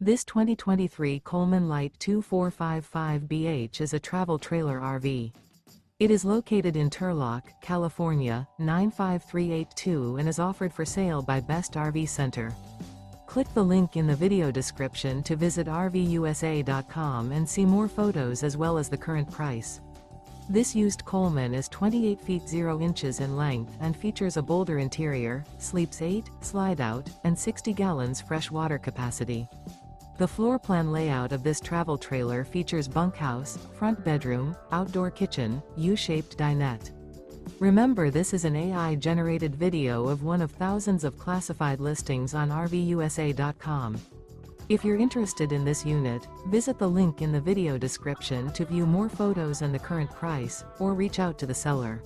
This 2023 Coleman Light 2455BH is a travel trailer RV. It is located in Turlock, California, 95382 and is offered for sale by Best RV Center. Click the link in the video description to visit RVUSA.com and see more photos as well as the current price. This used Coleman is 28 feet 0 inches in length and features a Boulder interior, sleeps 8, Slideout, and 60 gallons fresh water capacity. The floor plan layout of this travel trailer features bunkhouse, front bedroom, outdoor kitchen, U-shaped dinette. Remember, this is an AI-generated video of one of thousands of classified listings on RVUSA.com. If you're interested in this unit, visit the link in the video description to view more photos and the current price, or reach out to the seller.